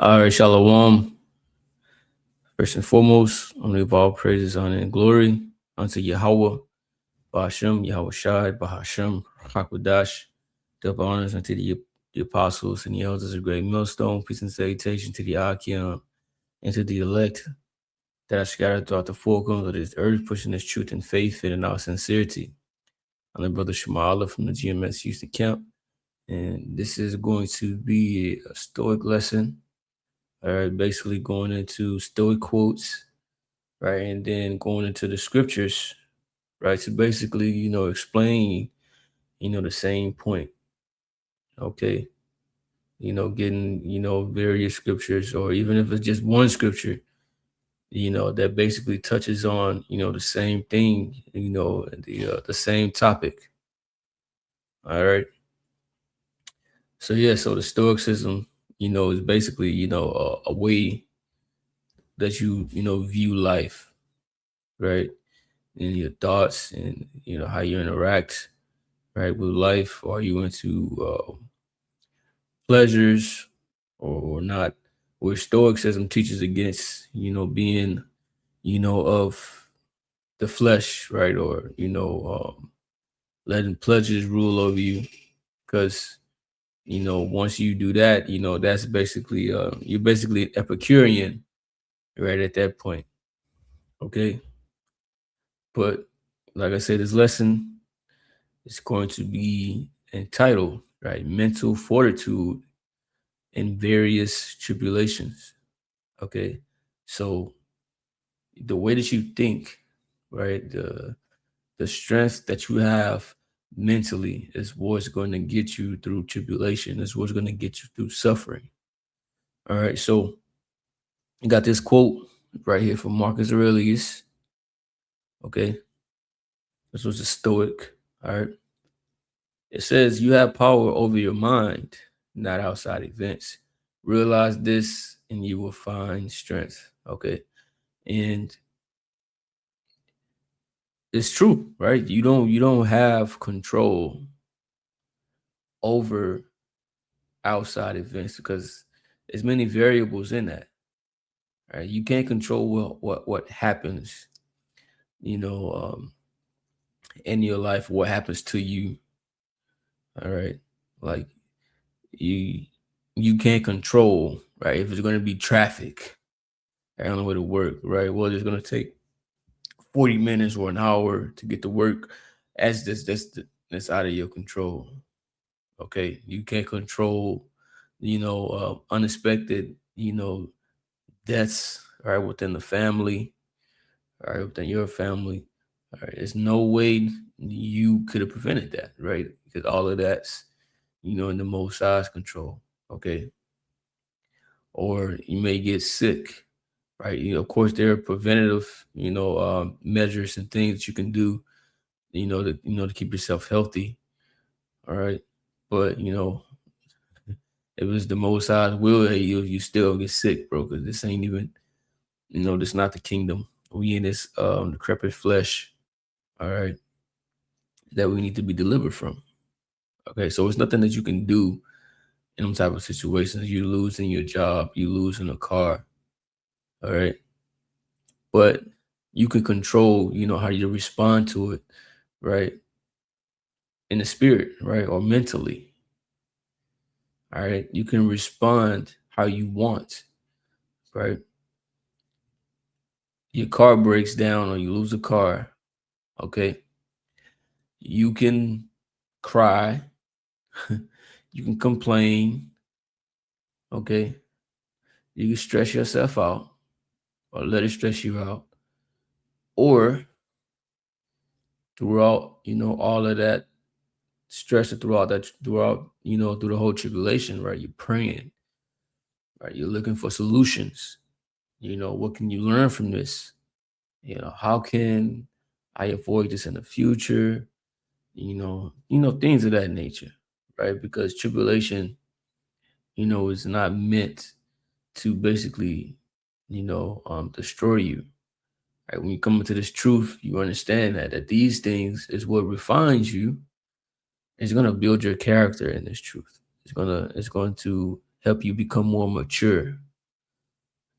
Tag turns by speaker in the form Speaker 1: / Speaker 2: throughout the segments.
Speaker 1: All right, Shalom. First and foremost, I'm going to give all praises, honor, and glory unto Yahweh, Bahashem, Yahweh Shai, Bahashem, Hakwadash. Double honors unto the apostles and the elders of Great Millstone. Peace and salutation to the Akim and to the elect that are scattered throughout the four corners of this earth, pushing this truth and faith in our sincerity. I'm the brother Shemala from the GMS Houston camp, and this is going to be a Stoic lesson. All right, basically going into Stoic quotes, right, and then going into the scriptures, right, to basically, explain, the same point. Okay, getting, various scriptures, or even if it's just one scripture, that basically touches on, the same thing, the same topic. All right. So yeah, so the Stoicism, is basically, a way that you view life, right? And your thoughts and how you interact, right, with life. Are you into pleasures or not? Where Stoicism teaches against being of the flesh, right, or letting pleasures rule over you, because once you do that, that's basically you're basically an Epicurean, right, at that point. Okay, but like I said, this lesson is going to be entitled, right, Mental Fortitude in Various Tribulations. Okay. So the way that you think, right, the strength that you have mentally is what's going to get you through tribulation, is what's going to get you through suffering. All right. So you got this quote right here from Marcus Aurelius. Okay. This was a Stoic. All right. It says, you have power over your mind, not outside events. Realize this and you will find strength. Okay. And it's true, right? You don't have control over outside events because there's many variables in that. Right? You can't control what happens, you know, um, in your life, what happens to you. All right. Like you you can't control, right? If it's gonna be traffic, I don't know where to work, right? Well, it's gonna take 40 minutes or an hour to get to work. That's out of your control. Okay. You can't control, unexpected, deaths, right, within the family, right, within your family. All right. There's no way you could have prevented that, right? Because all of that's, in the most High's control. Okay. Or you may get sick, right? Of course, there are preventative, measures and things that you can do, to keep yourself healthy. All right. But, if it's the most High's will, hey, you still get sick, bro, because this ain't even, this not the kingdom. We in this decrepit flesh, all right, that we need to be delivered from. Okay, so it's nothing that you can do in them type of situations. You losing your job, you losing a car, all right, but you can control, how you respond to it, right, in the spirit, right, or mentally. All right, you can respond how you want, right? Your car breaks down or you lose a car, okay? You can cry, you can complain, okay? You can stress yourself out or let it stress you out. Or throughout, all of that stress, or through the whole tribulation, right? You're praying, right? You're looking for solutions. What can you learn from this? How can I avoid this in the future? Things of that nature, right? Because tribulation, is not meant to basically, destroy you. Right? When you come into this truth, you understand that these things is what refines you. It's gonna build your character in this truth. It's going to help you become more mature.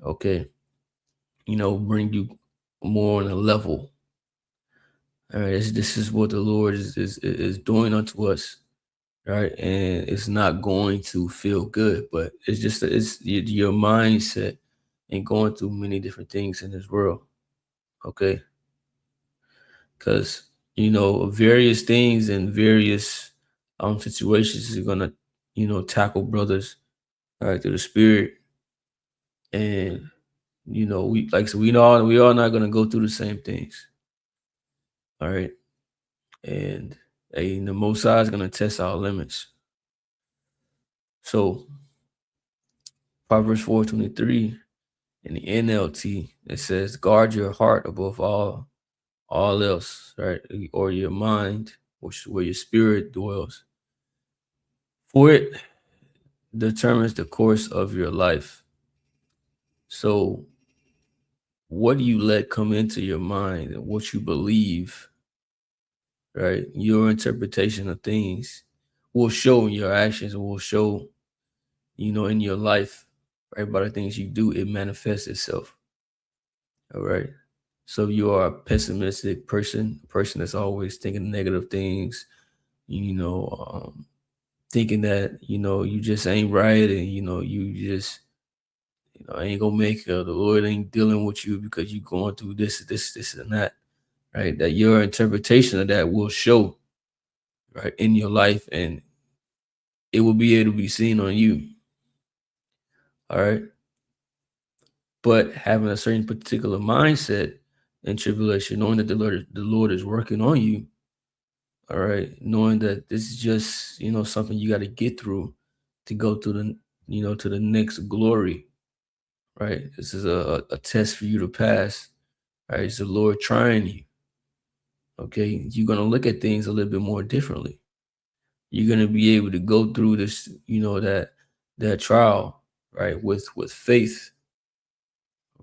Speaker 1: Okay. Bring you more on a level. All right. This is what the Lord is doing unto us. Right. And it's not going to feel good, but it's just, it's your mindset and going through many different things in this world. Okay. Because, various things and various situations is going to, tackle brothers, all right, through the spirit. And, we, like, so we all not going to go through the same things. All right. And the Most High is going to test our limits. So Proverbs 4:23 in the NLT, it says, guard your heart above all else, right? Or your mind, which is where your spirit dwells. For it determines the course of your life. So what do you let come into your mind and what you believe, right? Your interpretation of things will show in your actions and will show, in your life, right? By the things you do, it manifests itself. All right. So you are a pessimistic person, a person that's always thinking negative things, thinking that, you just ain't right, and, you just, ain't gonna make it. The Lord ain't dealing with you because you going through this, and that, right? That your interpretation of that will show, right, in your life, and it will be able to be seen on you. All right. But having a certain particular mindset in tribulation, knowing that the Lord is working on you, all right, knowing that this is just, something you got to get through to go to to the next glory, right? This is a test for you to pass, right? It's the Lord trying you. Okay, you're gonna look at things a little bit more differently. You're gonna be able to go through this, that trial, right, with faith,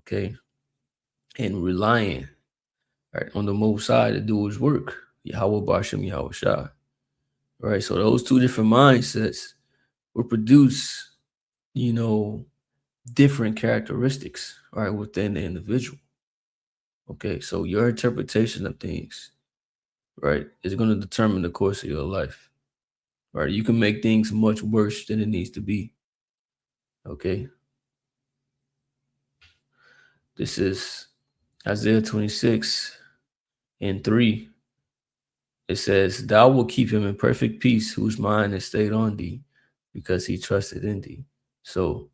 Speaker 1: okay, and relying, right, on the Most High to do His work. Yahweh Bashem, Yahweh Shai. Right. So those two different mindsets will produce, you know, different characteristics, right, within the individual. Okay. So your interpretation of things, right, is going to determine the course of your life. Right. You can make things much worse than it needs to be. Okay. This is Isaiah 26:3. It says, thou will keep him in perfect peace, whose mind is stayed on thee, because he trusted in thee. So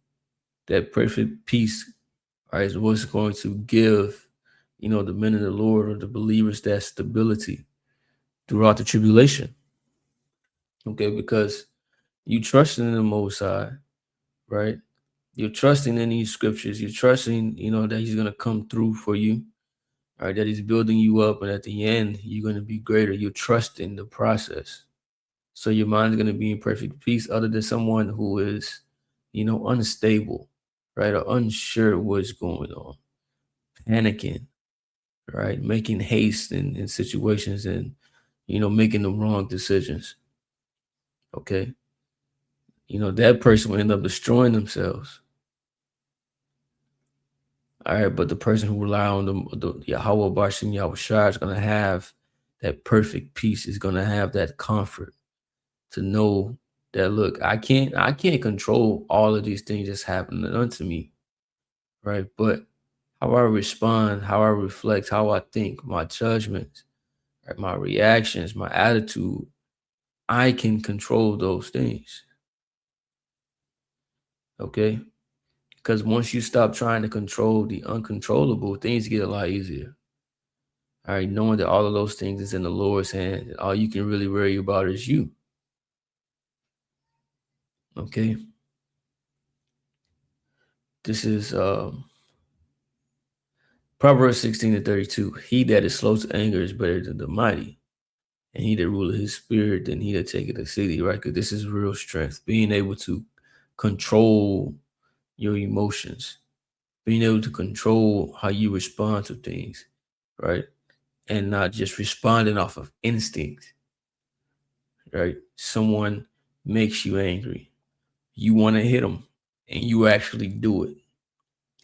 Speaker 1: that perfect peace, right, is what's going to give, the men of the Lord or the believers that stability throughout the tribulation. Okay, because you trusting in the Most High, right? You're trusting in these scriptures. You're trusting, that He's gonna come through for you, right? That He's building you up, and at the end, you're gonna be greater. You're trusting the process. So your mind is gonna be in perfect peace, other than someone who is, unstable, right, or unsure what's going on, panicking, right? Making haste in situations, and, making the wrong decisions. Okay. That person will end up destroying themselves. All right. But the person who rely on the Yahweh Bashim Yahweh Shai is going to have that perfect peace, is going to have that comfort to know that, look, I can't control all of these things that's happening unto me. Right. But how I respond, how I reflect, how I think, my judgments, right, my reactions, my attitude, I can control those things. Okay. Because once you stop trying to control the uncontrollable, things get a lot easier. All right. Knowing that all of those things is in the Lord's hand, and all you can really worry about is you. Okay. This is Proverbs 16:32. He that is slow to anger is better than the mighty, and he that ruleth his spirit than he that taketh a city, right? Because this is real strength. Being able to control your emotions, being able to control how you respond to things, right? And not just responding off of instinct, right? Someone makes you angry. You want to hit them, and you actually do it.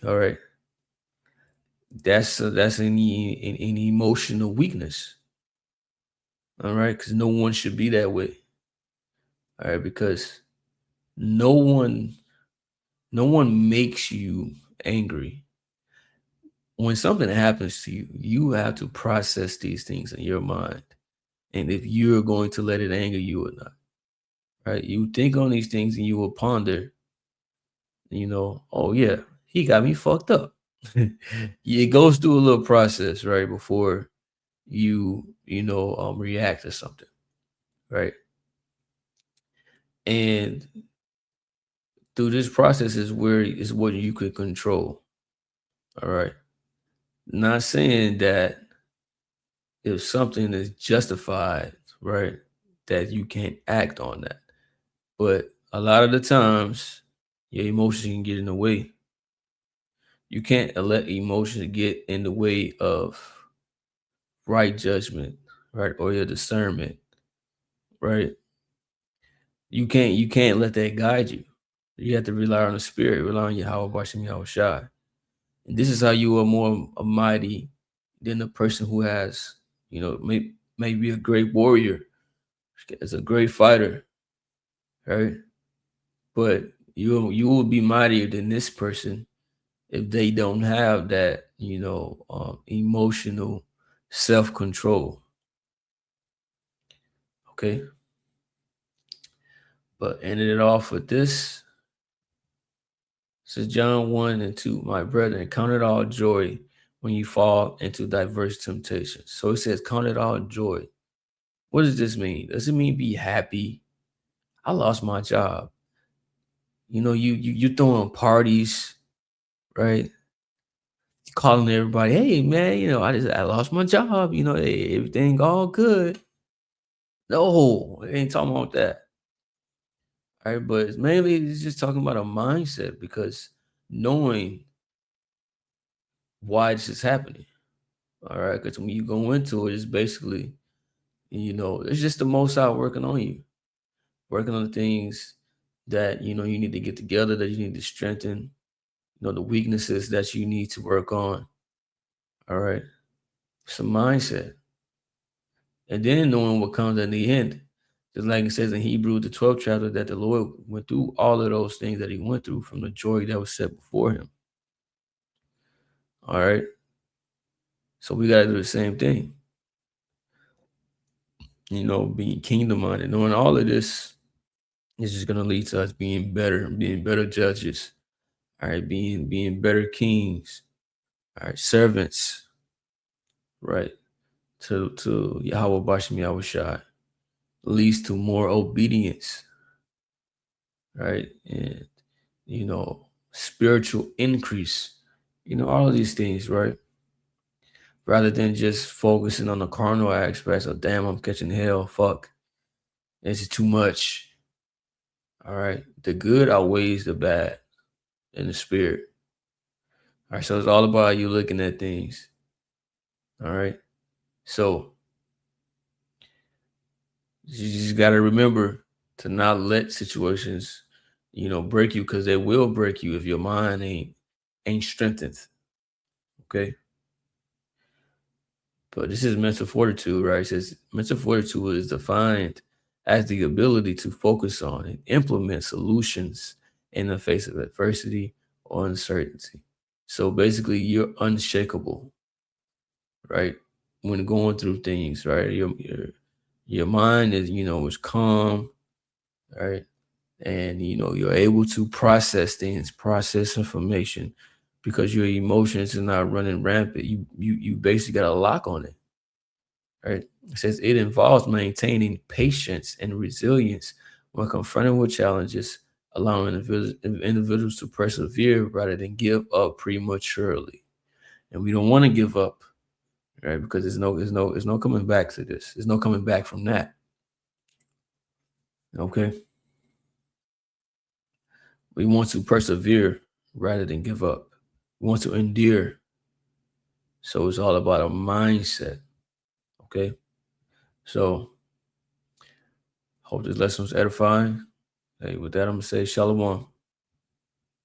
Speaker 1: All right. That's an emotional weakness. All right, because no one should be that way. All right, because no one no one makes you angry. When something happens to you, you have to process these things in your mind. And if you're going to let it anger you or not. Right? You think on these things and you will ponder, oh yeah, he got me fucked up. It goes through a little process, right? Before you react to something, right? And through this process is what you could control. All right. Not saying that if something is justified, right, that you can't act on that. But a lot of the times, your emotions can get in the way. You can't let emotions get in the way of right judgment, right, or your discernment, right. You can't let that guide you. You have to rely on the spirit, rely on Yahweh Bashim Yahweh Shai. And this is how you are more mighty than the person who has, may be a great warrior, is a great fighter, right? But you will be mightier than this person if they don't have that, emotional self-control. Okay. But ended it off with this. Says John 1 and 2, my brethren, count it all joy when you fall into diverse temptations. So it says, count it all joy. What does this mean? Does it mean be happy? I lost my job. You throwing parties, right? Calling everybody, hey man, I lost my job, hey, everything all good. No, it ain't talking about that. All right, but it's just talking about a mindset because knowing why this is happening. All right, because when you go into it, it's basically, it's just the most out working on you, working on the things that you need to get together, that you need to strengthen, the weaknesses that you need to work on. All right, it's a mindset, and then knowing what comes in the end. Just like it says in Hebrew, the 12th chapter, that the Lord went through all of those things that he went through from the joy that was set before him. All right. So we got to do the same thing. Being kingdom minded, knowing all of this is just going to lead to us being better judges. All right. Being better kings. All right. Servants. Right. To Yahweh Bashim Yahweh Shai. Leads to more obedience. Right. And, spiritual increase. All of these things, right? Rather than just focusing on the carnal aspects of, damn, I'm catching hell, fuck, this is too much. All right, the good outweighs the bad in the spirit. All right, so it's all about you looking at things. All right, so you just got to remember to not let situations, break you, because they will break you if your mind ain't strengthened. Okay. But this is mental fortitude, right? It says mental fortitude is defined as the ability to focus on and implement solutions in the face of adversity or uncertainty. So basically, you're unshakable, right? When going through things, right? Your mind is calm, right? And you're able to process things, process information, because your emotions are not running rampant. You basically got a lock on it. Right? It says it involves maintaining patience and resilience when confronted with challenges, allowing individuals to persevere rather than give up prematurely. And we don't want to give up, right? Because there's no coming back to this. There's no coming back from that. Okay. We want to persevere rather than give up. We want to endure. So it's all about a mindset. Okay. So hope this lesson was edifying. Hey, with that, I'm gonna say shalom.